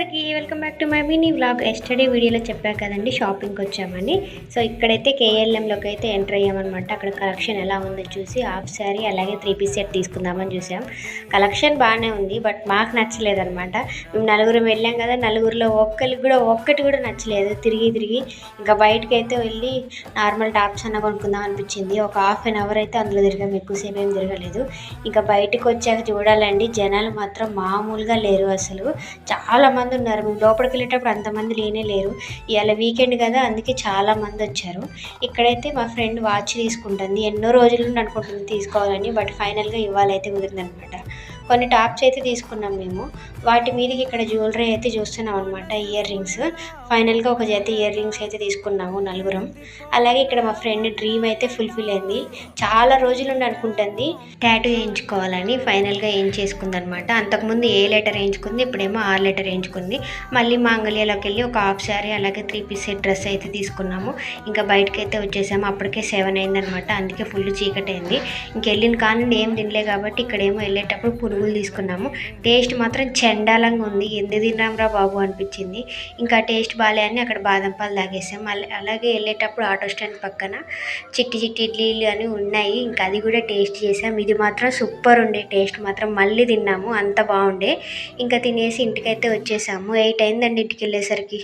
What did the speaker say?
అందరికీ welcome back to my mini vlog. Yesterday వీడియోలో చెప్పా కదండి షాపింగ్కి వచ్చామని. సో ఇక్కడైతే కేఎల్ఎంలోకి అయితే ఎంటర్ అయ్యామన్నమాట. అక్కడ కలెక్షన్ ఎలా ఉందో చూసి హాఫ్ శారీ అలాగే 3 పీస్ సెట్ తీసుకుందామని చూసాం. కలెక్షన్ బాగానే ఉంది, బట్ మాకు నచ్చలేదన్నమాట. మేము నలుగురం వెళ్ళాం కదా, నలుగురిలో ఒక్కటి కూడా నచ్చలేదు. తిరిగి ఇంకా బయటకు అయితే వెళ్ళి నార్మల్ టాప్స్ అన్న కొనుక్కుందాం అనిపించింది. ఒక హాఫ్ అన్ అవర్ అయితే అందులో తిరిగాం, ఎక్కువసేపు ఏం తిరగలేదు. ఇంకా బయటకు వచ్చాక చూడాలండి, జనాలు మాత్రం మామూలుగా లేరు. అసలు చాలా మంది ఉన్నారు. మేము లోపలికి వెళ్ళేటప్పుడు అంతమంది లేరు. ఇవాళ వీకెండ్ కదా, అందుకే చాలా మంది వచ్చారు. ఇక్కడైతే మా ఫ్రెండ్ వాచ్ తీసుకుంటుంది. ఎన్నో రోజుల నుండి అనుకుంటుంది తీసుకోవాలని, బట్ ఫైనల్గా ఇవాళైతే కుదిరిందనమాట. కొన్ని టాప్స్ అయితే తీసుకున్నాం మేము. వాటి మీదకి ఇక్కడ జ్యువెలరీ అయితే చూస్తున్నాం అనమాట. ఇయర్ రింగ్స్, ఫైనల్గా ఒక జత ఇయర్ రింగ్స్ అయితే తీసుకున్నాము నలుగురం. అలాగే ఇక్కడ మా ఫ్రెండ్ డ్రీమ్ అయితే ఫుల్ఫిల్ అయింది. చాలా రోజుల నుండి అనుకుంటుంది టాటూ వేయించుకోవాలని, ఫైనల్గా వేయించేసుకుంది అనమాట. అంతకుముందు ఏ లెటర్ వేయించుకుంది, ఇప్పుడేమో ఆర్ లెటర్ వేయించుకుంది. మళ్ళీ మాంగళ్యలోకి వెళ్ళి ఒక హాఫ్ శారీ అలాగే 3 పీస్ సెట్ డ్రెస్ అయితే తీసుకున్నాము. ఇంకా బయటకైతే వచ్చేసాము. అప్పటికే 7 అయిందనమాట, అందుకే ఫుల్ చీకటి అయింది. ఇంకెళ్ళిన కానీ ఏం తినలే కాబట్టి ఇక్కడేమో వెళ్ళేటప్పుడు పునుగులు తీసుకున్నాము. టేస్ట్ మాత్రం చండాలంగా ఉంది. ఎందుకు తిన్నాంరా బాబు అనిపించింది. ఇంకా టేస్ట్ బాగాలే అని అక్కడ బాదం పాలు తాగేసాం. అలాగే వెళ్ళేటప్పుడు ఆటో స్టాండ్ పక్కన చిట్టి ఇడ్లీలు అని ఉన్నాయి, ఇంకా అది కూడా టేస్ట్ చేసాం. ఇది మాత్రం సూపర్ ఉండే, టేస్ట్ మాత్రం మళ్ళీ తిన్నాము, అంత బాగుండే. ఇంకా తినేసి ఇంటికైతే వచ్చేసాము. 8 అయిందండి ఇంటికి వెళ్ళేసరికి.